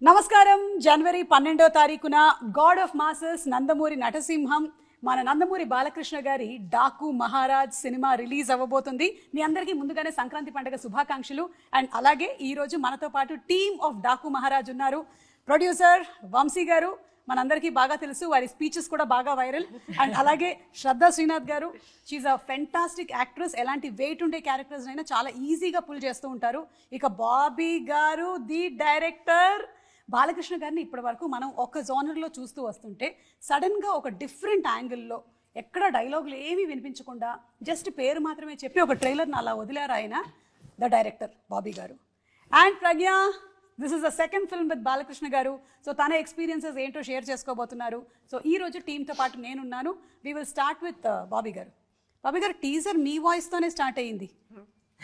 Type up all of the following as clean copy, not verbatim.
నమస్కారం. జనవరి 12వ తారీఖున గాడ్ ఆఫ్ మాసెస్ నందమూరి నటసింహం మన నందమూరి బాలకృష్ణ గారి డాకు మహారాజ్ సినిమా రిలీజ్ అవ్వబోతుంది. మీ అందరికీ ముందుగానే సంక్రాంతి పండుగ శుభాకాంక్షలు. అండ్ అలాగే ఈ రోజు మనతో పాటు టీమ్ ఆఫ్ డాకు మహారాజ్ ఉన్నారు. ప్రొడ్యూసర్ వంశీ గారు మనందరికీ బాగా తెలుసు, వారి స్పీచెస్ కూడా బాగా వైరల్. అండ్ అలాగే శ్రద్ధా శ్రీనాథ్ గారు, షీఈ్ అ ఫెంటాస్టిక్ యాక్ట్రెస్. ఎలాంటి వెయిట్ ఉండే క్యారెక్టర్స్ అయినా చాలా ఈజీగా పుల్ చేస్తూ ఉంటారు. ఇక బాబీ గారు ది డైరెక్టర్. బాలకృష్ణ గారిని ఇప్పటి వరకు మనం ఒక జోనర్లో చూస్తూ వస్తుంటే సడన్గా ఒక డిఫరెంట్ యాంగిల్లో ఎక్కడ డైలాగులు ఏమీ వినిపించకుండా జస్ట్ పేరు మాత్రమే చెప్పి ఒక ట్రైలర్ని అలా వదిలారు ఆయన, ద డైరెక్టర్ బాబీ గారు. And Pragya, this is the second film with Balakrishna గారు. సో తన ఎక్స్పీరియన్సెస్ ఏంటో షేర్ చేసుకోబోతున్నారు. సో ఈ రోజు టీంతో పాటు నేనున్నాను. We will start with Bobby గారు. బాబీ గారు, టీజర్ మీ వాయిస్తోనే స్టార్ట్ అయ్యింది.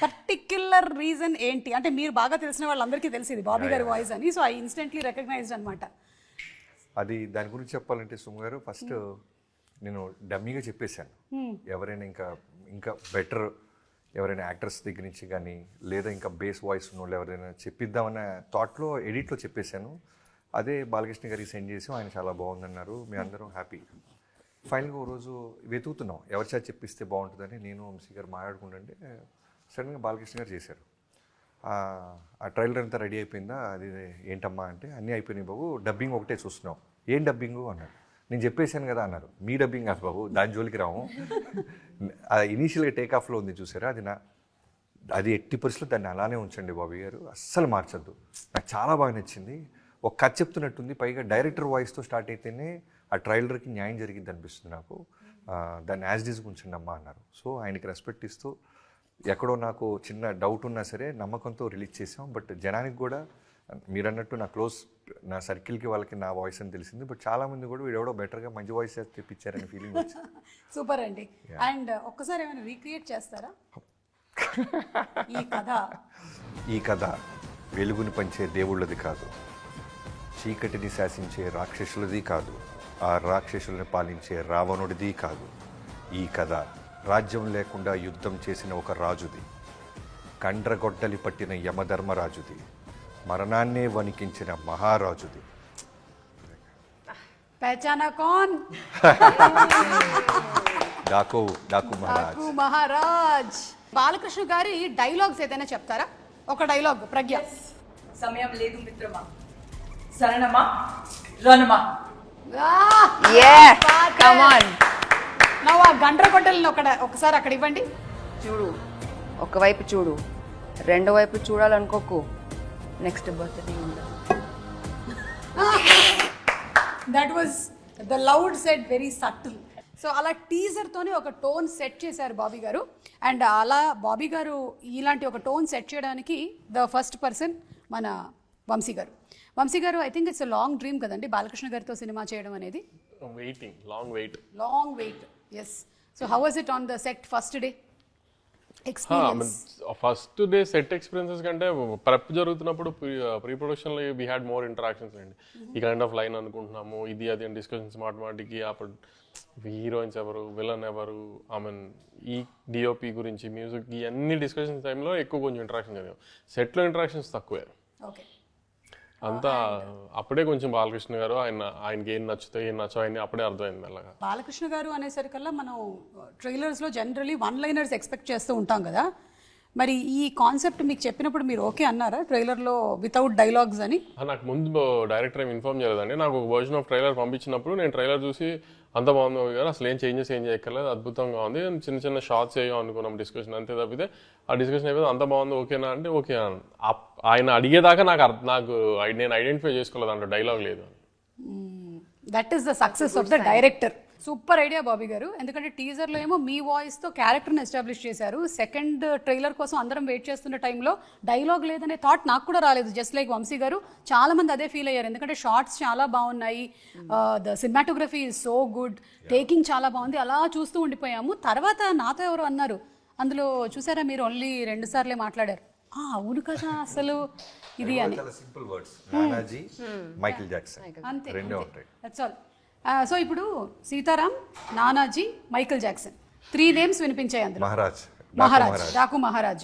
పర్టిక్యులర్ రీజన్ ఏంటి? అంటే మీరు బాగా తెలిసిన వాళ్ళందరికీ తెలిసింది బాబీ గారి వాయిస్ అని, సో ఐ ఇన్స్టెంట్లీ రికగ్నైజ్డ్ అనమాట. అది దాని గురించి చెప్పాలంటే సుమ గారు, ఫస్ట్ నేను డమ్మీగా చెప్పేశాను. ఎవరైనా ఇంకా బెటర్ ఎవరైనా యాక్టర్స్ దగ్గర నుంచి కానీ లేదా ఇంకా బేస్ వాయిస్ ఉన్న వాళ్ళు ఎవరైనా చెప్పిద్దామన్న థాట్లో ఎడిట్లో చెప్పేశాను. అదే బాలకృష్ణ గారికి సెండ్ చేసి ఆయన చాలా బాగుందన్నారు. మేము అందరం హ్యాపీ. ఫైనల్గా ఓ రోజు వెతుకుతున్నాం ఎవరి చేత చెప్పిస్తే బాగుంటుందని నేను వంశీ గారు మాట్లాడుకుంటుంటే సడన్గా బాలకృష్ణ గారు చేశారు. ఆ ట్రైలర్ అంతా రెడీ అయిపోయిందా, అది ఏంటమ్మా అంటే అన్నీ అయిపోయినాయి బాబు, డబ్బింగ్ ఒకటే చూస్తున్నాం. ఏం డబ్బింగు అన్నారు. నేను చెప్పేశాను కదా అన్నారు. మీ డబ్బింగ్ కాదు బాబు, దాని జోలికి రాము. ఇనీషియల్గా టేక్ ఆఫ్లో ఉంది చూసారా, అది ఎట్టి పరిస్థితుల్లో దాన్ని అలానే ఉంచండి బాబీ గారు, అస్సలు మార్చద్దు. నాకు చాలా బాగా నచ్చింది. ఒక కథ చెప్తున్నట్టుంది, పైగా డైరెక్టర్ వాయిస్తో స్టార్ట్ అయితేనే ఆ ట్రైలర్కి న్యాయం జరిగింది అనిపిస్తుంది నాకు. దాన్ని యాజ్ డిజ్గా ఉంచండి అమ్మా అన్నారు. సో ఆయనకి రెస్పెక్ట్ ఇస్తూ ఎక్కడో నాకు చిన్న డౌట్ ఉన్నా సరే నమ్మకంతో రిలీజ్ చేసాం. బట్ జనానికి కూడా మీరు అన్నట్టు నా సర్కిల్కి వాళ్ళకి నా వాయిస్ అని తెలిసింది. బట్ చాలామంది కూడా వీడెవడో బెటర్గా మంచి వాయిస్ తెప్పించారని ఫీలింగ్ వచ్చింది. సూపర్ అండి. అండ్ ఒక్కసారి ఏమైనా రీక్రియేట్ చేస్తారా ఈ కథ? వెలుగుని పంచే దేవుళ్ళది కాదు, చీకటిని శాసించే రాక్షసులది కాదు, ఆ రాక్షసుల్ని పాలించే రావణుడిది కాదు. ఈ కథ రాజ్యం లేకుండా యుద్ధం చేసిన ఒక రాజుది, కండ్రగొడ్డలి పట్టిన యమధర్మరాజుది, మరణాన్నే వణికించిన మహారాజుది. పహచానా కౌన్? డాకు మహారాజ్. బాలకృష్ణ గారి డైలాగ్స్ ఏదైనా చెప్తారా? ఒక డైలాగ్ ప్రజ్ఞ. సమయం లేదు మిత్రమా, శరణమా రణమా. ఆ గండ్రగొడ్డల్ని ఒకసారి అక్కడ ఇవ్వండి. చూడు, ఒకవైపు చూడు, రెండో వైపు చూడాలనుకోకు, నెక్స్ట్ బర్త్డే ఉండదు. That was the loud set, very subtle. So అలా టీజర్తోనే ఒక టోన్ సెట్ చేశారు బాబీ గారు. అండ్ అలా బాబీ గారు ఇలాంటి ఒక టోన్ సెట్ చేయడానికి ద ఫస్ట్ పర్సన్ మన వంశీ గారు. వంశీ గారు, I think it's long dream కదండి బాలకృష్ణ గారితో సినిమా చేయడం అనేది. Long wait. Yes. So how was it on the set first day experience? First day set experiences కంటే ప్రెప్ జరుగుతున్నప్పుడు ప్రీ ప్రొడక్షన్లో వీ హ్యాడ్ మోర్ ఇంటరాక్షన్స్ అండి. ఈ కైండ్ ఆఫ్ లైన్ అనుకుంటున్నాము, ఇది అది అని డిస్కషన్స్ మాటికి. అప్పుడు హీరోయిన్స్ ఎవరు, విలన్ ఎవరు, ఈ డిఓపి గురించి, మ్యూజిక్, ఇవన్నీ డిస్కషన్స్ టైంలో ఎక్కువ కొంచెం ఇంటరాక్షన్ జరిగాం. సెట్లో ఇంటరాక్షన్స్ తక్కువే. ఓకే. అంతా అప్పుడే కొంచెం బాలకృష్ణ గారు ఆయనకి ఏం నచ్చుతాయి ఏం నచ్చో ఆయన అప్పుడే అర్థమైంది మెల్లగా. బాలకృష్ణ గారు అనేసరికల్లా మనం ట్రైలర్స్లో జనరలీ వన్ లైనర్స్ ఎక్స్పెక్ట్ చేస్తూ ఉంటాం కదా. మరి ఈ కాన్సెప్ట్ మీకు చెప్పినప్పుడు మీరు ఓకే అన్నారా ట్రైలర్లో వితౌట్ డైలాగ్స్ అని? నాకు ముందు డైరెక్టర్ ఏం ఇన్ఫార్మ్ చేయలేదండి. నాకు ఒక వర్జన్ ఆఫ్ ట్రైలర్ పంపించినప్పుడు నేను ట్రైలర్ చూసి అంత బాగుంది గారు, అసలు ఏం చేంజెస్ ఏం చేయక్కర్లేదు, అద్భుతంగా ఉంది, చిన్న చిన్న షార్ట్స్ వేయం అనుకున్నాం డిస్కషన్, అంతే తప్పితే ఆ డిస్కషన్ అయిపోతే అంత బాగుంది ఓకేనా అంటే ఓకే. ఆయన అడిగేదాకా నేను ఐడెంటిఫై చేసుకోలేదు దాంట్లో డైలాగ్ లేదు. That is the success of the director. Super idea Bobby గారు. ఎందుకంటే టీజర్లో ఏమో మీ వాయిస్తో క్యారెక్టర్ని ఎస్టాబ్లిష్ చేశారు. సెకండ్ ట్రైలర్ కోసం అందరం వెయిట్ చేస్తున్న టైంలో డైలాగ్ లేదనే థాట్ నాకు కూడా రాలేదు. జస్ట్ లైక్ వంశీ గారు, చాలా మంది అదే ఫీల్ అయ్యారు. ఎందుకంటే షార్ట్స్ చాలా బాగున్నాయి, the cinematography is so good, taking చాలా బాగుంది, అలా చూస్తూ ఉండిపోయాము. తర్వాత నాతో ఎవరు అన్నారు, అందులో చూసారా మీరు ఓన్లీ 2 సార్లే మాట్లాడారు. అవును కదా అసలు ఇది అని. Simple words, Nanaji, Michael Jackson, అంతే. That's all. సో ఇప్పుడు Sitaram, Nanaji, Michael Jackson 3 names వినిపించాయి అందులో. మహారాజ్, డాకు మహారాజ్.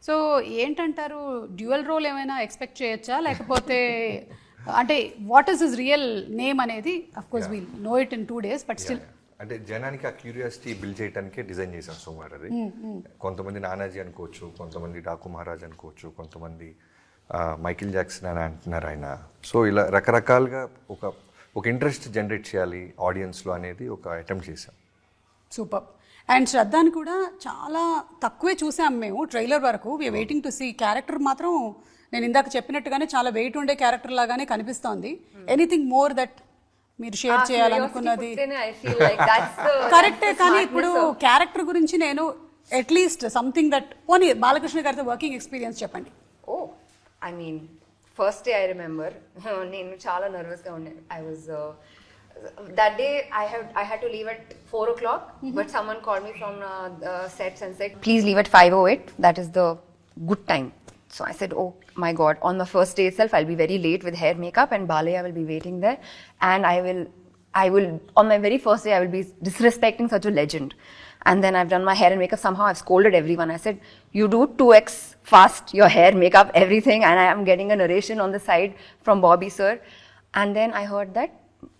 సో ఏంటంటారు, డ్యూయల్ రోల్ ఏమైనా ఎక్స్పెక్ట్ చేయొచ్చా, లేకపోతే అంటే what is his real name అనేది of course will know it in 2 days but still అంటే జనానికి ఆ క్యూరియాసిటీ బిల్డ్ చేయడానికే డిజైన్ చేశాను సుమారు అది. కొంతమంది నానాజీ అనుకోవచ్చు, కొంతమంది డాకు మహారాజ్ అనుకోవచ్చు, కొంతమంది మైకిల్ జాక్సన్ అని అంటున్నారు ఆయన. సో ఇలా రకరకాలుగా ఒక ఇంట్రెస్ట్ జనరేట్ చేయాలి ఆడియన్స్లో అనేది ఒక అటెంప్ట్ చేశాం. సూపర్. అండ్ శ్రద్ధాని కూడా చాలా తక్కువే చూసాం మేము ట్రైలర్ వరకు. We're waiting to see. Character మాత్రం నేను ఇందాక చెప్పినట్టుగానే చాలా వెయిట్ ఉండే క్యారెక్టర్ లాగానే కనిపిస్తోంది. ఎనీథింగ్ మోర్ దట్ మీరు షేర్ చేయాలనుకున్నది? కరెక్టే, కానీ ఇప్పుడు క్యారెక్టర్ గురించి నేను అట్లీస్ట్ సంథింగ్ దట్ పోనీ బాలకృష్ణ గారితో వర్కింగ్ ఎక్స్పీరియన్స్ చెప్పండి. Oh I mean first day I remember నేను చాలా నర్వస్గా ఉన్నాను. I was that day I had to leave at 4 o'clock, but someone called me from the sets and said, please leave at 5:08. That is the good time. So I said, oh my God, on the first day itself, I'll be very late with hair, makeup, and Balaya will be waiting there. And I will, on my very first day, I will be disrespecting such a legend. And then I've done my hair and makeup. Somehow I've scolded everyone. I said, you do 2x fast, your hair, makeup, everything. And I am getting a narration on the side from Bobby sir. And then I heard that,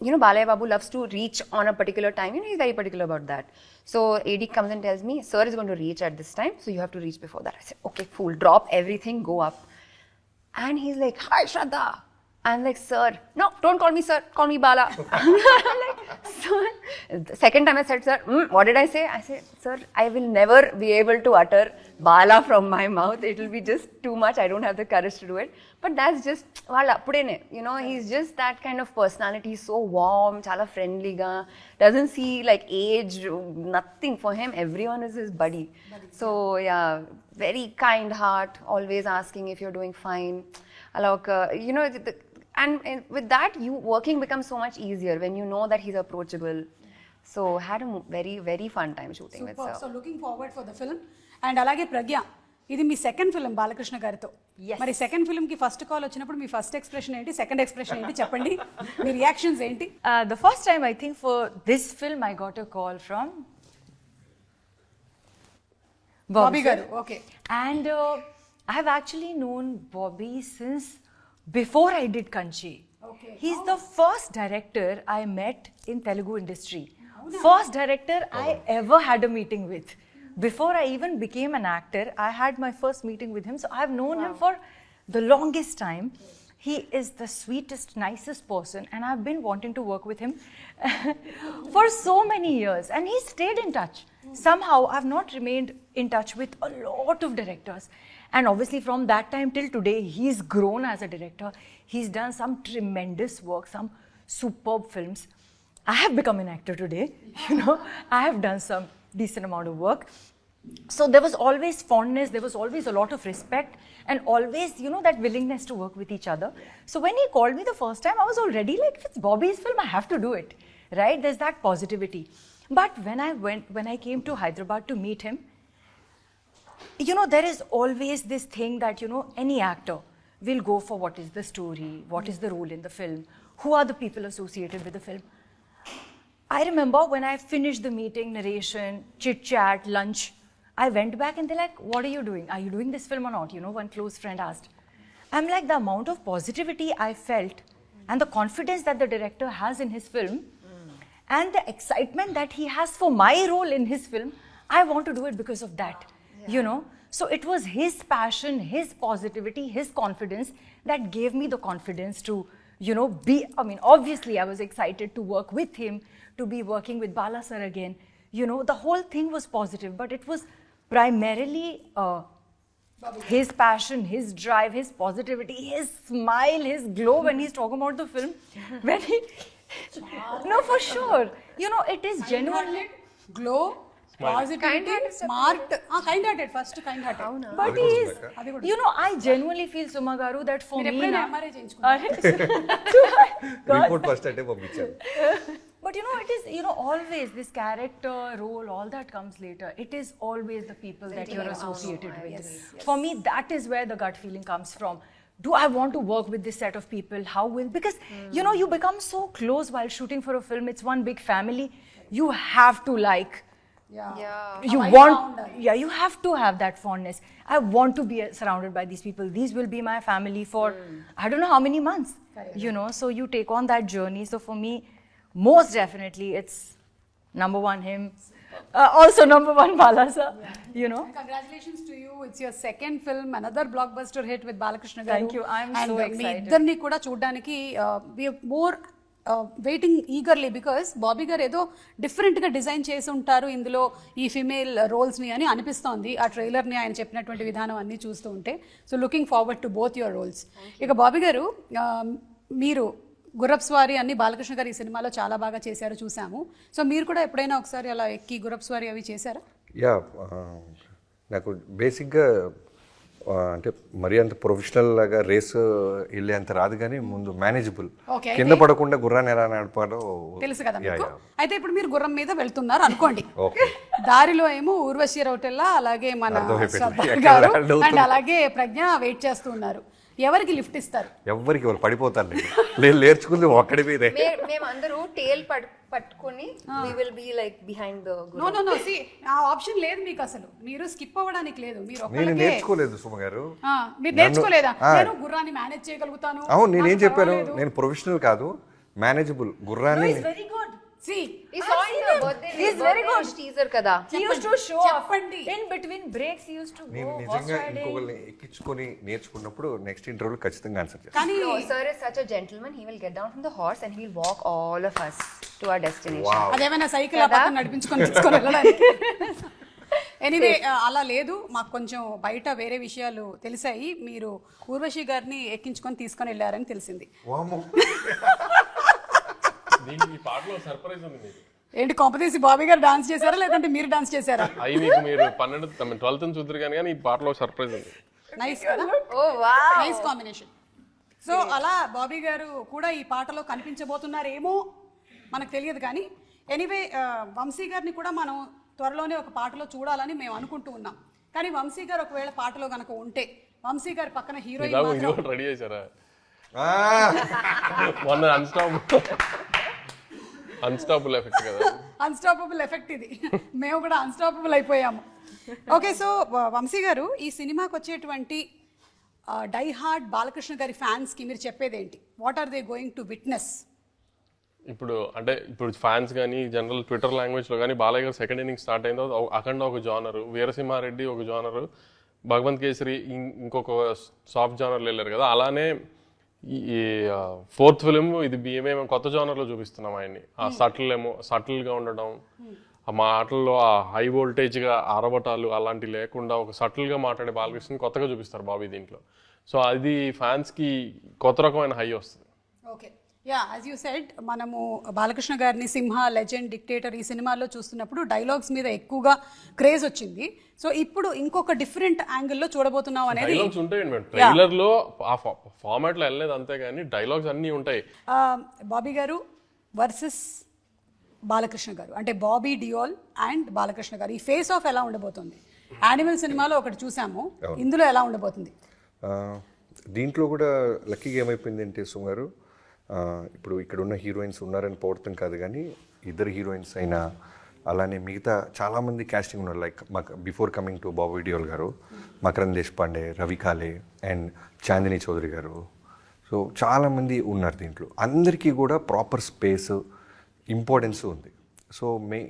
you know, Balaya Babu loves to reach on a particular time. You know, he's very particular about that. So AD comes and tells me, sir is going to reach at this time, so you have to reach before that. I said, okay, fool, drop everything, go up. And he's like, hi, Shraddha. I'm like, sir, no, don't call me sir, call me Bala. I'm like, sir. The second time I said, sir, what did I say? I said, sir, I will never be able to utter Bala from my mouth. It will be just too much. I don't have the courage to do it. But that's just, you know, he's just that kind of personality, so warm, chala friendly ga, doesn't see like age, nothing for him. Everyone is his buddy. So yeah, very kind heart, always asking if you're doing fine. Alok, you know, and with that, you working becomes so much easier when you know that he's approachable. So had a very, very fun time shooting with sir. So looking forward for the film. And అలాగే ప్రజ్ఞ, ఇది మీ second film Balakrishna గారితో. మరి second film కి first call వచ్చినప్పుడు మీ first expression ఏంటి, second expression ఏంటి చెప్పండి, మీ reactions ఏంటి? The first time I think for this film I got a call from Bobby sir. గారు. Okay. And I have actually known Bobby since before I did Kanchi. Okay. He's the first director I met in Telugu industry. First director I ever had a meeting with. Before I even became an actor, I had my first meeting with him. So I've known him for the longest time. He is the sweetest, nicest person, and I've been wanting to work with him for so many years. And he stayed in touch. Somehow I've not remained in touch with a lot of directors. And obviously from that time till today, he's grown as a director. He's done some tremendous work, some superb films. I have become an actor today, you know. I have done some decent amount of work. So there was always fondness, there was always a lot of respect, and always, you know, that willingness to work with each other. So when he called me the first time, I was already like, if it's Bobby's film, I have to do it, right? There's that positivity. But when I came to Hyderabad to meet him, you know, there is always this thing that, you know, any actor will go for what is the story, what is the role in the film, who are the people associated with the film. I remember when I finished the meeting, narration, chit chat, lunch, I went back and they're like, what are you doing? Are you doing this film or not? You know, one close friend asked. I'm like, the amount of positivity I felt and the confidence that the director has in his film and the excitement that he has for my role in his film, I want to do it because of that, you know. So it was his passion, his positivity, his confidence that gave me the confidence to, you know, I mean, obviously I was excited to work with him, to be working with Bala sir again. You know, the whole thing was positive, but it was primarily his passion, his drive, his positivity, his smile, his glow when he's talking about the film. When he, no, for sure. You know, it is genuinely glow, positivity, smart, kind hearted, first kind hearted. But he is, you know, I genuinely feel, Suma Garu, that for me ఎప్పుడైనా now, MRI చేయించుకున్నారా? Report first అంటే పంపించాను. but you know, it is, you know, always this character role, all that comes later. It is always the people that you're associated with. Yes. For me, that is where the gut feeling comes from. Do I want to work with this set of people? How will, because you know, you become so close while shooting for a film. It's one big family. You have to like, you want, you have to have that fondness. I want to be surrounded by these people. These will be my family for I don't know how many months. you know, so you take on that journey. So for me, most definitely, it's number one him, also number one Bala sir, you know. Congratulations to you. It's your second film, another block buster hit with Balakrishna గారు. Thank you. I'm so me excited. ఇద్దరిని కూడా చూడడానికి we more waiting eagerly, because Bobby గారు ఏదో డిఫరెంట్గా design చేసి ఉంటారు ఇందులో ఈ ఫిమేల్ రోల్స్ని అని అనిపిస్తోంది ఆ ట్రైలర్ని ఆయన చెప్పినటువంటి విధానం అన్నీ చూస్తూ ఉంటే. So looking forward to both your roles. ఇక బాబీ గారు, మీరు గుర్రప్ స్వారీ అన్ని బాలకృష్ణ గారు ఈ సినిమాలో చాలా బాగా చేశారు, చూసాము. సో మీరు కూడా ఎప్పుడైనా ఒకసారి అలా ఎక్కి గుర్రప్ స్వారీ అవి చేశారా? యా, నాకు బేసిక్గా అంటే మరీ అంత ప్రొఫెషనల్ లాగా రేస్ వెళ్ళే అంత రాదు, కానీ ముందు మేనేజబుల్, Okay, కింద పడకుండా గుర్రాన్ని ఎలా నడపాలో తెలుసు కదా మీకు. అయితే ఇప్పుడు మీరు గుర్రం మీద వెళ్తున్నారు అనుకోండి, ఓకే. దారిలో ఏమో ఊర్వశి రౌటెల్లా, అలాగే మన అర్థమైపోయింది. శ్రద్ధ ఎక్కడ గారు land అవుతుంది. అండ్ అలాగే ప్రజ్ఞ వెయిట్ చేస్తూ ఉన్నారు. ఎవరికి లిఫ్ట్ ఇస్తారు? ఎవరికి ఎవరు పడిపోతారు, నేను లేర్చుకుంది ఒక్కడి మీదే. మేమందరూ టేల్ పట్టుకొని we will be like behind the no no no, C ఆ ఆప్షన్ లేదు మీకు, అసలు మీరు స్కిప్ అవ్వడానికి లేదు. మీరు నేను ఒక్కళ్ళకే నేర్చుకోలేదు సుమ గారు. మీరు నేర్చుకోలేదా? నేను గుర్రాన్ని మేనేజ్ చేయగలుగుతాను. అవును, నేనేం నాకు చెప్పాను, పర్వాలేదు. నేను ప్రొఫెషనల్ కాదు, మేనేజబుల్ గుర్రాన్ని. Very good. See, We saw in the birthday. He's very good. Teaser kada. He used to show చెప్పండి. off. In between breaks, he used to నేను go horse నిజంగా riding. ఇంకొకరిని ఎక్కించుకొని నేర్చుకున్నప్పుడు నెక్స్ట్ ఇంటర్వ్యూలో ఖచ్చితంగా ఆన్సర్ చేస్తాను. కానీ No, sir is such a gentleman. He will get down from the horse and he will walk all of us to our destination. Wow. అదేమైనా సైకిల్ ఆ పక్కన నడిపించుకొని తీసుకొని వెళ్ళడానికి. ఎనీవే, అలా లేదు, మాకు కొంచెం బయట వేరే విషయాలు తెలిసాయి. మీరు ఊర్వశి గారిని ఎక్కించుకొని తీసుకొని వెళ్ళారని తెలిసింది. వామ్మో. దీనికి ఈ పాటలో సర్ప్రైజ్ ఉంది మీకు. ఏంటి, కొంపతీసి బాబీ గారు డాన్స్ చేశారా లేదంటే మీరు డాన్స్ చేశారా? అవి మీకు మీరు 12th చూద్దరు కానీ ఈ పాటలో సర్ప్రైజ్ ఉంది. నైస్ కదా, Oh wow. Nice combination. So అలా బాబీ గారు కూడా ఈ పాటలో కనిపించబోతున్నారేమో మనకు తెలియదు, కానీ ఎనీవే వంశీ గారిని కూడా మనం త్వరలోనే ఒక పాటలో చూడాలని మేము అనుకుంటూ ఉన్నాం. కానీ వంశీ గారు ఒకవేళ పాటలో కనుక ఉంటే, వంశీ గారి పక్కన హీరోయిన్ ఇలాగో ఇది మాత్రం కూడా రెడీ చేశారా? ఆ, మొన్న అన్స్టాపుల్ ఎఫెక్ట్ కదా. అన్స్టాపబుల్ ఎఫెక్ట్ ఇది. మేము కూడా అన్స్టాపబుల్ అయిపోయాము. ఓకే, సో వంశీ గారు, ఈ సినిమాకి వచ్చేటువంటి డై హార్డ్ బాలకృష్ణ గారి ఫ్యాన్స్కి మీరు చెప్పేది ఏంటి? What are they going to witness? ఇప్పుడు ఫ్యాన్స్ కానీ జనరల్ ట్విట్టర్ లాంగ్వేజ్లో కానీ బాలయ్య గారు సెకండ్ ఇన్నింగ్ స్టార్ట్ అయిందో అఖండ ఒక జానరు, వీరసింహారెడ్డి ఒక జానరు, భగవంత్ కేసరి ఇంకొక సాఫ్ట్ జానర్లో వెళ్ళారు కదా. అలానే ఈ ఫోర్త్ ఫిలిం ఇది మేము కొత్త జానర్లో చూపిస్తున్నాం ఆయన్ని. ఆ సటిల్గా ఉండడం, ఆ మాటల్లో ఆ హై వోల్టేజ్గా ఆరబటాలు అలాంటివి లేకుండా ఒక సటిల్గా మాట్లాడే బాలకృష్ణ కొత్తగా చూపిస్తారు బాబీ దీంట్లో. సో అది ఫ్యాన్స్కి కొత్త రకమైన హై వస్తుంది. Okay, yeah, as you said, మనము బాలకృష్ణ గారిని సింహ, లెజెండ్, డిక్టేటర్ ఈ సినిమాల్లో చూస్తున్నప్పుడు డైలాగ్స్ మీద ఎక్కువగా క్రేజ్ వచ్చింది. సో ఇప్పుడు ఇంకొక డిఫరెంట్ యాంగిల్లో చూడబోతున్నాం అనేది. డైలాగ్స్ ఉంటాయండి మేడం, ట్రైలర్ లో ఆ ఫార్మాట్ లో వెళ్ళలేదు అంతే, కానీ డైలాగ్స్ అన్నీ ఉంటాయి. బాబీ గారు వర్సెస్ బాలకృష్ణ గారు, అంటే బాబీ డియోల్ అండ్ బాలకృష్ణ గారు, ఈ ఫేస్ ఆఫ్ ఎలా ఉండబోతుంది? యానిమల్ సినిమాలో ఒకటి చూసాము, ఇందులో ఎలా ఉండబోతుంది? దీంట్లో కూడా లక్కీగా ఏమైపోయింది అంటే సుమారు ఇప్పుడు ఇక్కడ ఉన్న హీరోయిన్స్ ఉన్నారని పోవటం కాదు, కానీ ఇద్దరు హీరోయిన్స్ అయినా అలానే మిగతా చాలామంది క్యాస్టింగ్ ఉన్నారు. Like before coming to Bobby Deol గారు, మకరంద్ దేశపాండే, రవి కాలే అండ్ చాందిని చౌదరి గారు, సో చాలామంది ఉన్నారు దీంట్లో. అందరికీ కూడా ప్రాపర్ స్పేస్, ఇంపార్టెన్స్ ఉంది. సో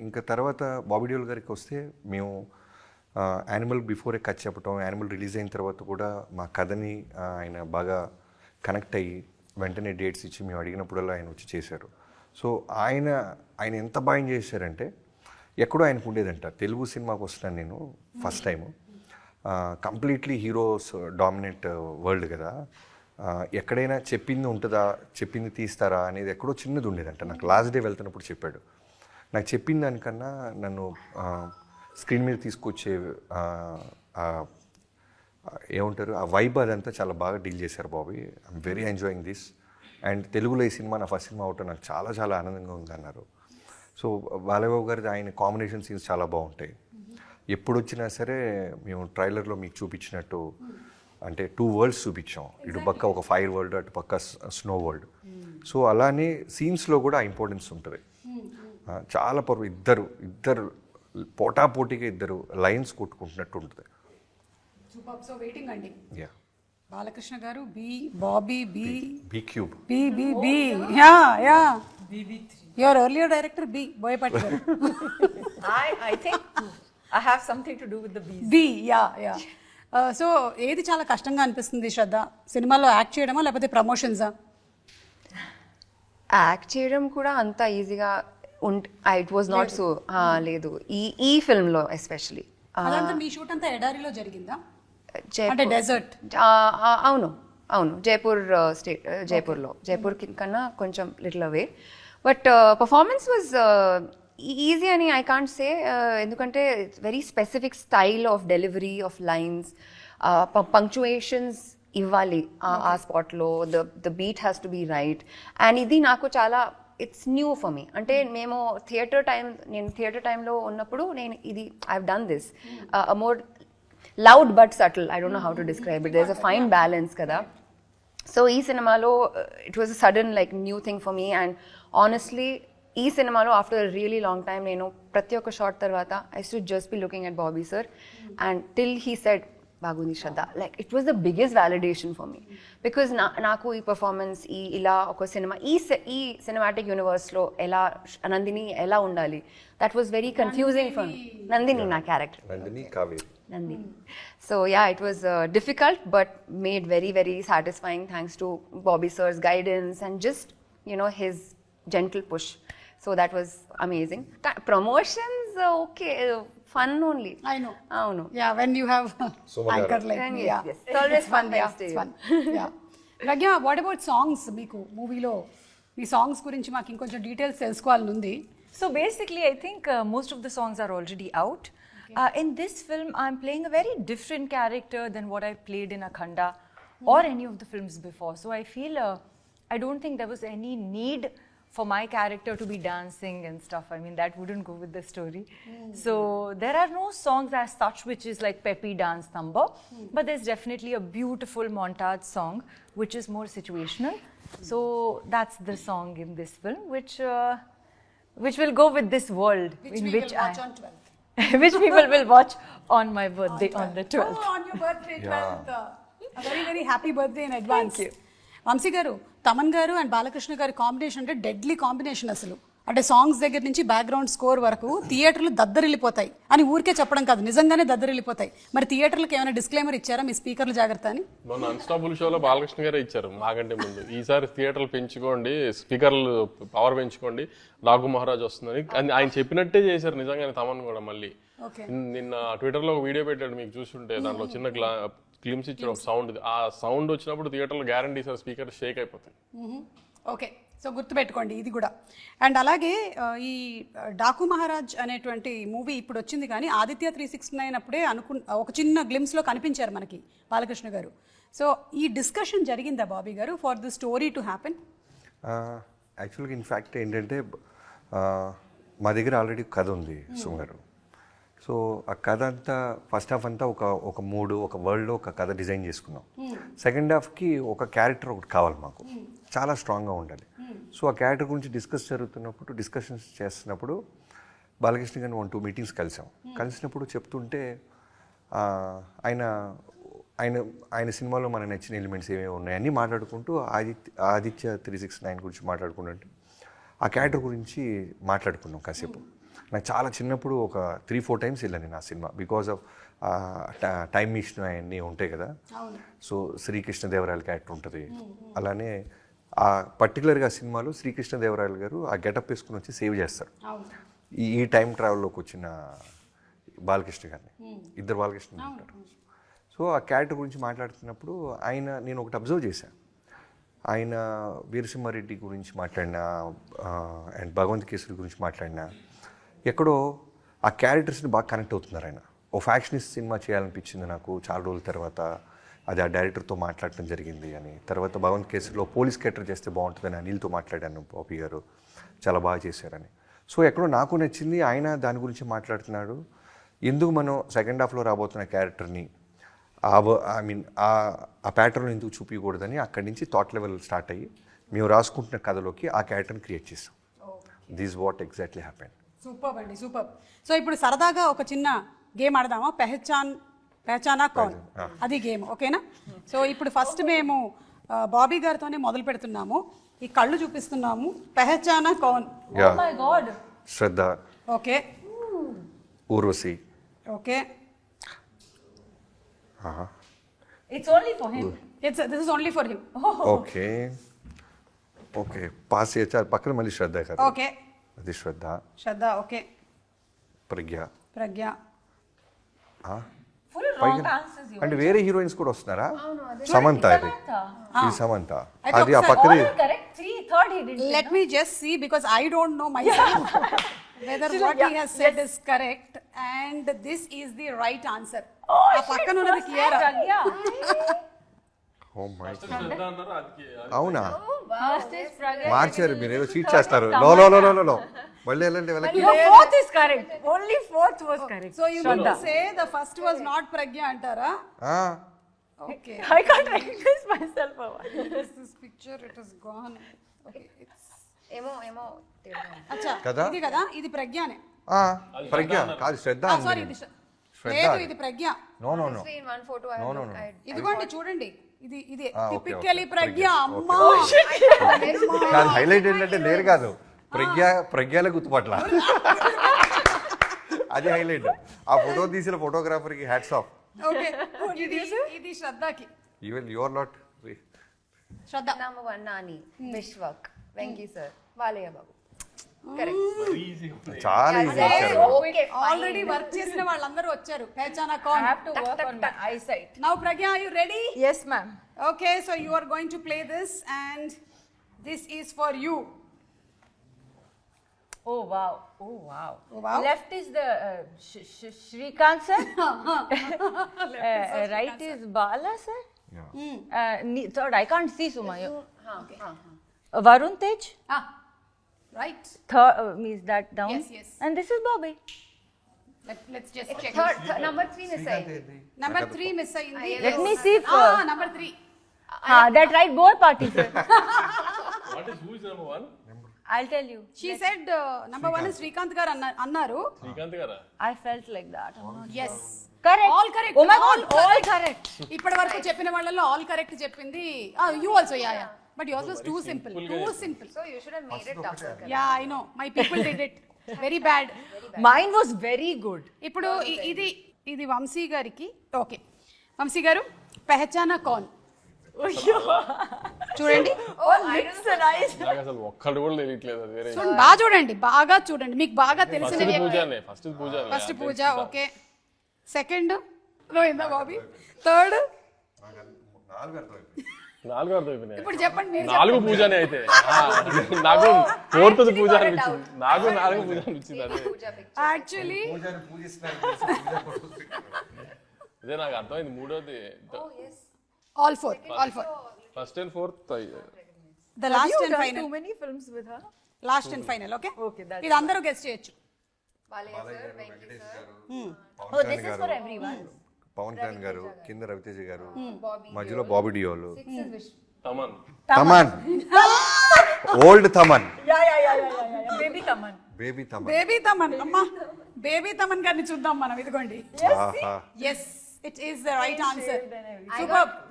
ఇంకా తర్వాత బాబీ డియోల్ గారికి వస్తే, మేము యానిమల్ బిఫోరే కట్ చెప్పటం, యానిమల్ రిలీజ్ అయిన తర్వాత కూడా మా కథని ఆయన బాగా కనెక్ట్ అయ్యి వెంటనే డేట్స్ ఇచ్చి మేము అడిగినప్పుడల్లా ఆయన వచ్చి చేశారు. సో ఆయన ఎంత బాగా చేశారంటే, ఎక్కడో ఆయనకు ఉండేదంట, తెలుగు సినిమాకి వస్తున్నాను నేను first time, completely heroes dominate world కదా, ఎక్కడైనా చెప్పింది ఉంటుందా, చెప్పింది తీస్తారా అనేది ఎక్కడో చిన్నది ఉండేదంట. నాకు లాస్ట్ డే వెళ్తున్నప్పుడు చెప్పాడు, నాకు చెప్పిన దానికన్నా నన్ను స్క్రీన్ మీద తీసుకొచ్చే ఏమంటారు ఆ వైబ్ అదంతా చాలా బాగా డీల్ చేశారు Bobby. I'm very enjoying this. And తెలుగులో ఈ సినిమా నా ఫస్ట్ సినిమా అవటం నాకు చాలా చాలా ఆనందంగా ఉంది అన్నారు. సో బాలయ్యబాబు గారి ఆయన కాంబినేషన్ సీన్స్ చాలా బాగుంటాయి. ఎప్పుడు వచ్చినా సరే మేము ట్రైలర్లో మీకు చూపించినట్టు అంటే 2 వరల్డ్స్ చూపించాం, ఇటు పక్క ఒక ఫైర్ వరల్డ్, అటు పక్క స్నో వరల్డ్. సో అలానే సీన్స్లో కూడా ఇంపార్టెన్స్ ఉంటుంది. చాలా ఇద్దరు పోటాపోటీగా ఇద్దరు లైన్స్ కొట్టుకుంటున్నట్టు ఉంటుంది. సూపర్. సో వెయిటింగ్ అండి. యా, బాలకృష్ణ గారు B, Bobby B, B cube. B B B, yeah your earlier director B Boyapati గారు. I think I have something to do with the bees. B, yeah. So ఏది చాలా కష్టంగా అనిపిస్తుంది శ్రద్ధ, సినిమాలో యాక్ట్ చేయడమా లేకపోతే ప్రమోషన్సా? యాక్ట్ చేయడం కూడా అంత ఈజీగా ఇట్ వాజ్ నాట్ సో లేదు ఈ ఫిల్మ్లో ఎస్పెషలీ. అదంతా మీ షూట్ అంతా ఎడారిలో జరిగిందా అంటే డెజర్ట్? అవును జైపూర్ కన్నా కొంచెం little away. But performance was easy అని ఐ కాంట్ సే, ఎందుకంటే very specific style of delivery of lines, punctuations ఇవ్వాలి ఆ స్పాట్లో, the beat has to be right. And ఇది నాకు చాలా ఇట్స్ న్యూ ఫర్ మీ. అంటే నేను థియేటర్ టైంలో ఉన్నప్పుడు నేను ఇది I have done this more loud but subtle. I don't know how to describe it. There's a fine balance kada. So ee cinemalo it was a sudden like new thing for me, and honestly ee cinemalo after a really long time nenu prati oka shot tarvata I used to just be looking at Bobby sir and till he said Bagundi Shraddha, like it was the biggest validation for me, because naku ee performance ila oka cinema ee cinematic universe lo ela Nandini ela undali, that was very confusing for me. Nandini na character, Nandini Kaveri. Nandini. So yeah, it was difficult but made very very satisfying thanks to Bobby sir's guidance and just his gentle push. So that was amazing. Promotions okay, fun only. I know. Avunu. Yeah, when you have Sumagara. anchor like And me, yes, yeah. yes. It's always fun Yeah, thanks to it's you. fun. Yeah. Pragya, what about songs? మీకు మూవీలో మీ songs గురించి మాకు ఇంకొంచెం details తెలుసుకోవాలని ఉంది. So basically, I think most of the songs are already out. In this film, I'm playing a very different character than what I played in Akhanda or any of the films before. So I feel I don't think there was any need for my character to be dancing and stuff. I mean, that wouldn't go with the story. So there are no songs as such which is like peppy dance number, but there's definitely a beautiful montage song which is more situational. So that's the song in this film which will go with this world Which in we which will watch on 12th. which people will watch on my birthday on the 12th. Oh, on your birthday 12th. A very very happy birthday in advance. Thank you. Vamsi గారు, తమన్ గారు and Balakrishna గారి combination అంటే deadly combination. అసలు అంటే songs దగ్గర నుంచి background score వరకు థియేటర్లు దద్దరిల్లిపోతాయి అని ఊరికే చెప్పడం కాదు, నిజంగానే దద్దరిల్లిపోతాయి. మరి థియేటర్లకు ఏమైనా డిస్క్లైమర్ ఇచ్చారా మీ స్పీకర్లు జాగ్రత్త అని? మొన్న అన్స్టాపుల్ షోలో బాలకృష్ణ గారే ఇచ్చారు మాకంటే ముందు, ఈసారి థియేటర్లు పెంచుకోండి, స్పీకర్లు పవర్ పెంచుకోండి, రాఘు మహారాజ్ వస్తుందని ఆయన చెప్పినట్టే చేశారు నిజంగానే. తమన్ కూడా మళ్ళీ నిన్న ట్విట్టర్లో ఒక వీడియో పెట్టాడు, మీకు చూస్తుంటే దాంట్లో చిన్న క్లిమ్స్ ఇచ్చాడు ఒక సౌండ్. ఆ సౌండ్ వచ్చినప్పుడు థియేటర్లో గ్యారంటీ సార్ స్పీకర్ షేక్ అయిపోతాయి. ఓకే, సో గుర్తుపెట్టుకోండి ఇది కూడా. అండ్ అలాగే ఈ డాకు మహారాజ్ అనేటువంటి మూవీ ఇప్పుడు వచ్చింది, కానీ ఆదిత్య 369 అప్పుడే ఒక చిన్న గ్లిమ్స్లో కనిపించారు మనకి బాలకృష్ణ గారు. సో ఈ డిస్కషన్ జరిగిందా బాబీ గారు for the story to happen? యాక్చువల్గా ఇన్ఫ్యాక్ట్ ఏంటంటే మా దగ్గర ఆల్రెడీ కథ ఉంది సుమ గారు. సో ఆ కథ అంతా ఫస్ట్ హాఫ్ అంతా ఒక మూడు ఒక వరల్డ్లో ఒక కథ డిజైన్ చేసుకున్నాం. సెకండ్ హాఫ్కి ఒక క్యారెక్టర్ ఒకటి కావాలి మాకు, చాలా స్ట్రాంగ్గా ఉండాలి. సో ఆ క్యారెక్టర్ గురించి డిస్కషన్స్ చేస్తున్నప్పుడు బాలకృష్ణ గారిని 1-2 మీటింగ్స్ కలిసినప్పుడు చెప్తుంటే ఆయన సినిమాలో మనకు నచ్చిన ఎలిమెంట్స్ ఏమేమి ఉన్నాయని మాట్లాడుకుంటూ ఆదిత్య 369 గురించి మాట్లాడుకుంటుంటే ఆ క్యారెక్టర్ గురించి మాట్లాడుకున్నాం కాసేపు. నాకు చాలా చిన్నప్పుడు ఒక 3-4 టైమ్స్ వెళ్ళాను నేను ఆ సినిమా, బికాజ్ ఆఫ్ టైం మిషన్ అవన్నీ ఉంటాయి కదా. సో శ్రీకృష్ణదేవరాయల క్యారెక్టర్ ఉంటుంది. అలానే ఆ పర్టికులర్గా సినిమాలో శ్రీకృష్ణదేవరాయలు గారు ఆ గెటప్ వేసుకుని వచ్చి సేవ్ చేస్తారు ఈ టైం ట్రావెల్లోకి వచ్చిన బాలకృష్ణ గారిని. ఇద్దరు బాలకృష్ణ ఉంటారు. సో ఆ క్యారెక్టర్ గురించి మాట్లాడుతున్నప్పుడు నేను ఒకటి అబ్జర్వ్ చేశాను. ఆయన వీరసింహారెడ్డి గురించి మాట్లాడినా అండ్ భగవంత్ కేసరి గురించి మాట్లాడినా ఎక్కడో ఆ క్యారెక్టర్స్ని బాగా కనెక్ట్ అవుతున్నారు ఆయన. ఓ ఫ్యాక్షనిస్ట్ సినిమా చేయాలనిపించింది నాకు చాలా రోజుల తర్వాత. అది ఆ డైరెక్టర్తో మాట్లాడటం జరిగింది అని. తర్వాత భగవంత్ కేసరిలో పోలీస్ క్యారెక్టర్ చేస్తే బాగుంటుందని అనిల్తో మాట్లాడాను, బాబీ గారు చాలా బాగా చేశారని. సో ఎక్కడో నాకు నచ్చింది, ఆయన దాని గురించి మాట్లాడుతున్నాడు. ఎందుకు మనం సెకండ్ హాఫ్లో రాబోతున్న క్యారెక్టర్ని ఆ ప్యాటర్న్ ఎందుకు చూపించకూడదని అక్కడి నుంచి థాట్ లెవెల్ స్టార్ట్ అయ్యి మేము రాసుకుంటున్న కథలోకి ఆ క్యారెక్టర్ని క్రియేట్ చేసాం. This what exactly happen. Super అండి, సూపర్. సో ఇప్పుడు సరదాగా ఒక చిన్న గేమ్ ఆడదామా? పెహచానా కౌన్ అది గేమ్, ఓకేనా? సో ఇప్పుడు ఫస్ట్ మేము బాబీ గారితోనే మొదలు పెడుతున్నాము. ఈ కళ్ళు చూపిస్తున్నాము. పెహచానా కౌన్. Yeah Oh my God. Shraddha, okay Urvashi. Okay, It's only for him. This is only for him. Okay okay pass చేయొచ్చు. పక్కన మళ్ళీ శ్రద్ధ కదా, ఓకే, అది Shraddha. Shraddha, okay, Pragya. Pragya, Full wrong answers you. అంటే వేరే హీరోయిన్స్ కూడా వస్తున్నారా? సమంత, ఇది ఇది సమంత. అయితే అది ఆ ఒకసారి పక్కది All correct. Third he didn't. let me just see because I don't know myself whether what he has said is correct and this is the right answer. ఆ పక్కన ఉన్నది క్లియర్. Pragya. ఓ మై అన్నారు అది అవునా? First is Pragya. మార్చారు మీరు, ఏదో cheat చేస్తారు. లో లో లో లో లో మళ్ళీ వెళ్ళండి వెళ్ళకి. Your fourth is correct. Only fourth was correct. So you mean to say the first was not Pragya antara? Okay. I can't recognize myself. This picture it is gone. Okay, it's ఏమో అచ్చా కదా? ఇది కదా, ఇది ప్రజ్ఞనే. ప్రజ్ఞ కాదు, శ్రద్ధ. Sorry, ఇది శ్రద్ధ. లేదు, ఇది Pragya. No no no in one photo I No, no, look, no. ఇదిగోండి చూడండి, ఇది ఇది okay, టిపికలీ okay. ప్రజ్ఞ. ప్రజ్ఞ. అమ్మా, కాదు, హైలైట్ ఏంటంటే లేరు కాదు, ప్రజ్ఞల గుర్తుపట్ల. అది హైలైట్. ఆ ఫోటో తీసిన ఫోటోగ్రాఫర్ కి హ్యాట్స్ ఆఫ్. ఓకే, ఇది శ్రద్ధకి. Even your not Shraddha. number 1 Nani, Vishwak, Venki sir, Valaya Babu. Correct. చాలా ఈజీ ఇచ్చారు. Okay, ఆల్రెడీ వర్క్ చేసిన వాళ్ళందరూ వచ్చారు. పెహచానా కౌన్. I have to work on my eyesight. Now Pragya, are you ready? Yes, ma'am. Okay, so you are going to play this and this is for you. Oh wow. Oh wow. Oh, wow. Left is the Shrikant sir. Right is Bala sir. Third I can't see Suma. Varun Tej. Ah, right. Third means that down. Yes, yes. And this is Bobby. Let's just check. Third, number 3 miss అయింది. Number 3 miss అయింది. Let me see if number 3. that right both parties sir. What is who is number 1? I'll tell you. She said number 1 is Srikanth గారు అన్నారు. శ్రీకాంత్ గారా? I felt like that. Yes. Correct. All correct. Oh my All God. All correct. ఇప్పటి వరకు చెప్పిన వాళ్ళలో all correct చెప్పింది. You also, yeah. But yours was too simple. Too simple. So you should have made it tougher. Yeah, I know. My people did it. Very bad. Mine was very good. ఇప్పుడు ఇది వంశీ గారికి. Okay, Vamsi గారు, పెహచానా కౌన్ చూడండి. Lips and eyes. నాకు అసలు ఒక్కడు కూడా తెలియట్లేదు. అది వేరే చూడండి, బాగా చూడండి, బాగా చూడండి. మీకు బాగా తెలిసిన ఫస్ట్ వ్యక్తి. పూజనే, ఫస్ట్ పూజనే. ఫస్ట్ పూజ, ఓకే. సెకండ్ రోహిందా బాబీ. థర్డ్ నాలుగు అర్థం అయిపోయినాయి. ఇప్పుడు చెప్పండి మీరు. 4 పూజనే అయితే. నాకు 4th పూజ అనిపించింది. నాకు 4 పూజ అనిపించింది. అదే యాక్చువల్లీ అదే నాకు అర్థమైంది. 3వది all four. First and 4th the last and Too final. many films with her. Last and final. Okay, Okay, that's ఇది అందరూ గెస్ట్ చేయొచ్చు. Valaya sir, Venki sir, Oh, this is for everyone. Pawan Kalyan గారు, కింద రవితేజ గారు, మధ్యలో Bobby Deol. 6 is Vish. Thaman. Thaman, old Thaman, Yeah. Baby Taman. Baby Thaman. Baby Thaman. అమ్మా, baby Thaman గారిని చూద్దాం మనం. ఇదిగోండి. ఆహా, yes, it is the right answer.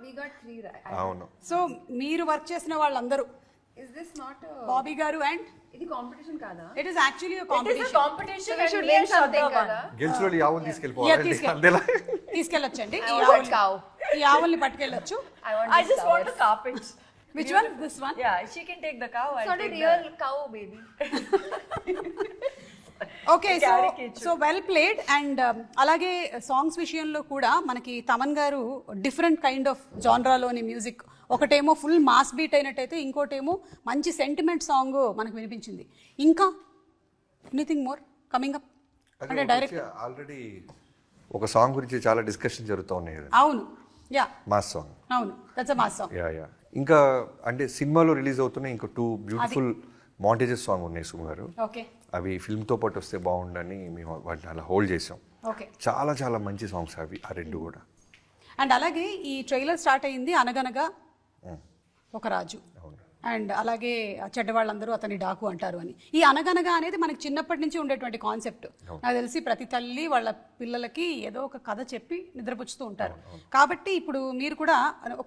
We got 3 right. అవును. సో మీరు వర్క్ చేసిన వాళ్ళందరూ, Is this not a... Bobby గారు అండ్ ఇది competition కాదా? It is actually It is a competition. competition So we and should me win and Shraddha something won. కదా? గెలిచిన వాళ్ళు యావలు Yeah, తీసుకెళ్ళిపోవాలి. తీసుకెళ్ళి. తీసుకెళ్ళొచ్చండి. I want this cow. ఈ ఆవుల్ని పట్టుకెళ్ళొచ్చు. I want I this just cow. want the carpet. Which one? This one. Yeah, she can take the cow. It's I'll not a take real cow, baby. Okay, Caricature. So well played. And అలాగే songs విషయంలో కూడా మనకి తమన్ గారు different kind of జాన్రాలోని music, ఒకటేమో full mass beat అయినట్టయితే, ఇంకోటేమో మంచి sentiment song మనకు వినిపించింది. ఇంకా ఎనీథింగ్ మోర్ కమింగ్ అప్ అంటే డైరెక్ట్? ఆల్రెడీ ఒక సాంగ్ గురించి చాలా డిస్కషన్ జరుగుతూ ఉన్నాయి కదా, అవును, యా, మాస్ సాంగ్. అవును, that's a mass song. Yeah ఇంకా అంటే సినిమాలో రిలీజ్ అవుతున్నాయి ఇంకో 2 బ్యూటిఫుల్ మాంటేజెస్ సాంగ్ ఉన్నాయి సుమ గారు. ఓకే, అవి ఫిల్మ్తో పాటు వస్తే బాగుండని మేము వాటిని అలా హోల్డ్ చేసాం. ఓకే. చాలా చాలా మంచి సాంగ్స్ అవి, ఆ 2 కూడా. అండ్ అలాగే ఈ ట్రైలర్ స్టార్ట్ అయింది అనగనగా ఒక రాజు. అండ్ అలాగే చెడ్డవాళ్ళందరూ అతని డాకు అంటారు అని. ఈ అనగనగా అనేది మనకి చిన్నప్పటి నుంచి ఉండేటువంటి కాన్సెప్ట్. నాకు తెలిసి ప్రతి తల్లి వాళ్ళ పిల్లలకి ఏదో ఒక కథ చెప్పి నిద్రపుచ్చుతూ ఉంటారు. కాబట్టి ఇప్పుడు మీరు కూడా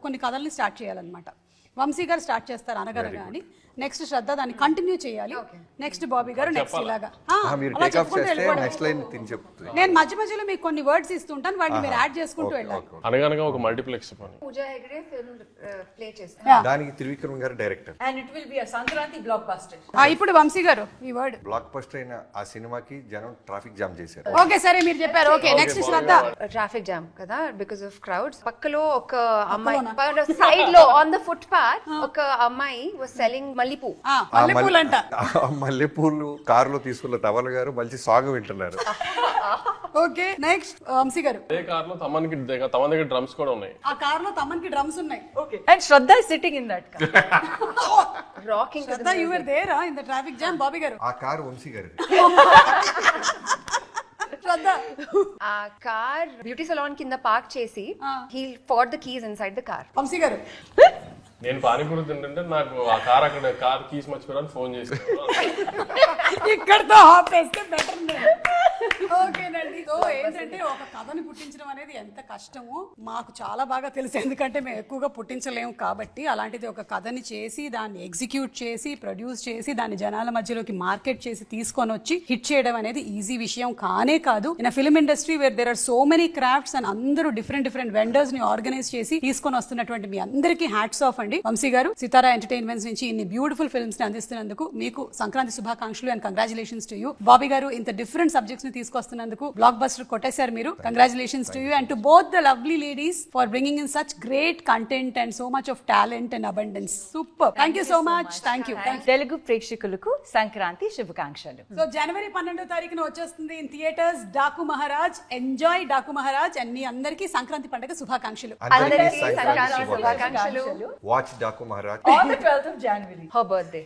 కొన్ని కథల్ని స్టార్ట్ చేయాలన్నమాట. వంశీ గారు స్టార్ట్ చేస్తారు అనగనగా అని, నెక్స్ట్ శ్రద్ధ దాన్ని కంటిన్యూ చేయాలి, నెక్స్ట్ బాబీ గారు నెక్స్ట్ ఇలాగా మీరు అలా టేక్ ఆఫ్ చెప్పుకుంటూ చేస్తే వెళ్ళిపోవడం. నెక్స్ట్ లైన్ తిని చెప్తుంది. నేను మధ్య మధ్యలో మీకు కొన్ని వర్డ్స్ ఇస్తుంటాను, వాటిని మీరు యాడ్ చేసుకుంటూ వెళ్ళాలి. అనగనగా ఒక మల్టీప్లెక్స్ పని. పూజా హెగ్డే ఫిల్మ్ ప్లే చేస్తాను. దానికి త్రివిక్రమ్ గారు director. And it will be a Sankranti blockbuster. ఇప్పుడు వంశీ గారు ఈ వర్డ్. బ్లాక్ బస్టర్ అయిన ఆ సినిమాకి జనం ట్రాఫిక్ జామ్ చేశారు. ఓకే సరే మీరు చెప్పారు. ఓకే నెక్స్ట్ శ్రద్ధ. ట్రాఫిక్ జామ్ కదా బికాస్ ఆఫ్ క్రౌడ్స్. పక్కలో ఒక అమ్మాయి సైడ్ లో ఆన్ ద ఫుట్ పాత్ ఒక అమ్మాయి వాస్ సెల్లింగ్ మల్లిపూ. మల్లెపూలంట. మల్లెపూలు కారులో తీసుకున్న తవల గారు మంచి సాంగ్ వింటున్నారు. ఓకే నెక్స్ట్ వంశీ గారు. అదే కార్లో తమ దగ్గర డ్రమ్స్ కూడా ఉన్నాయి. ఆ కార్ లో తమన్కి డ్రమ్స్ ఉన్నాయి. Okay. And Shraddha is sitting in that car. Rocking Shraddha you were there in the traffic jam. Bobby గారు. ఆ కారు వంశీ గారిది. శ్రద్ధ. ఆ కార్ బ్యూటీ సలాన్ కింద పార్క్ చేసి he put the keys inside the car. Vamsi గారు. నేను పానీపూరి తింటుంటే నాకు ఆ కార్ కీస్ మర్చిపోయాను ఫోన్ చేశాను. ఇక్కడతో ఆపేస్తే బెటర్. ఓకేనండి. సో ఏంటంటే ఒక కథని పుట్టించడం అనేది ఎంత కష్టమో మాకు చాలా బాగా తెలుసు, ఎందుకంటే మేము ఎక్కువగా పుట్టించలేము కాబట్టి. అలాంటిది ఒక కథని చేసి దాన్ని ఎగ్జిక్యూట్ చేసి ప్రొడ్యూస్ చేసి దాన్ని జనాల మధ్యలోకి మార్కెట్ చేసి తీసుకొని వచ్చి హిట్ చేయడం అనేది ఈజీ విషయం కానే కాదు. In film industry where there are so many crafts and అందరూ డిఫరెంట్ వెండర్స్ ని ఆర్గనైజ్ చేసి తీసుకొని వస్తున్నటువంటి మీ అందరికీ హ్యాట్స్ ఆఫ్ అండి. వంశీ గారు సితారా ఎంటర్టైన్మెంట్స్ నుంచి ఇన్ని బ్యూటిఫుల్ ఫిల్మ్స్ ని అందిస్తున్నందుకు మీకు సంక్రాంతి శుభాకాంక్షలు and congratulations to you. Bobby గారు ఇంత డిఫరెంట్ సబ్జెక్ట్స్ ని తీసుకొస్తున్నందుకు బ్లాక్ బస్టర్ కొట్టేశారు మీరు. Congratulations to you and to both the lovely ladies for bringing in such great content and so much of talent and abundance. Super. Thank you so much. Thank you. Telugu ప్రేక్షకులకు సంక్రాంతి శుభాకాంక్షలు. So జనవరి 12వ తారీఖున వచ్చేస్తుంది in theatres Daaku Maharaj. Enjoy Daaku Maharaj and మీ అందరికీ సంక్రాంతి పండుగ శుభాకాంక్షలు. అందరికీ సంక్రాంతి శుభాకాంక్షలు. Watch Daaku Maharaj On the 12th of January. Her birthday.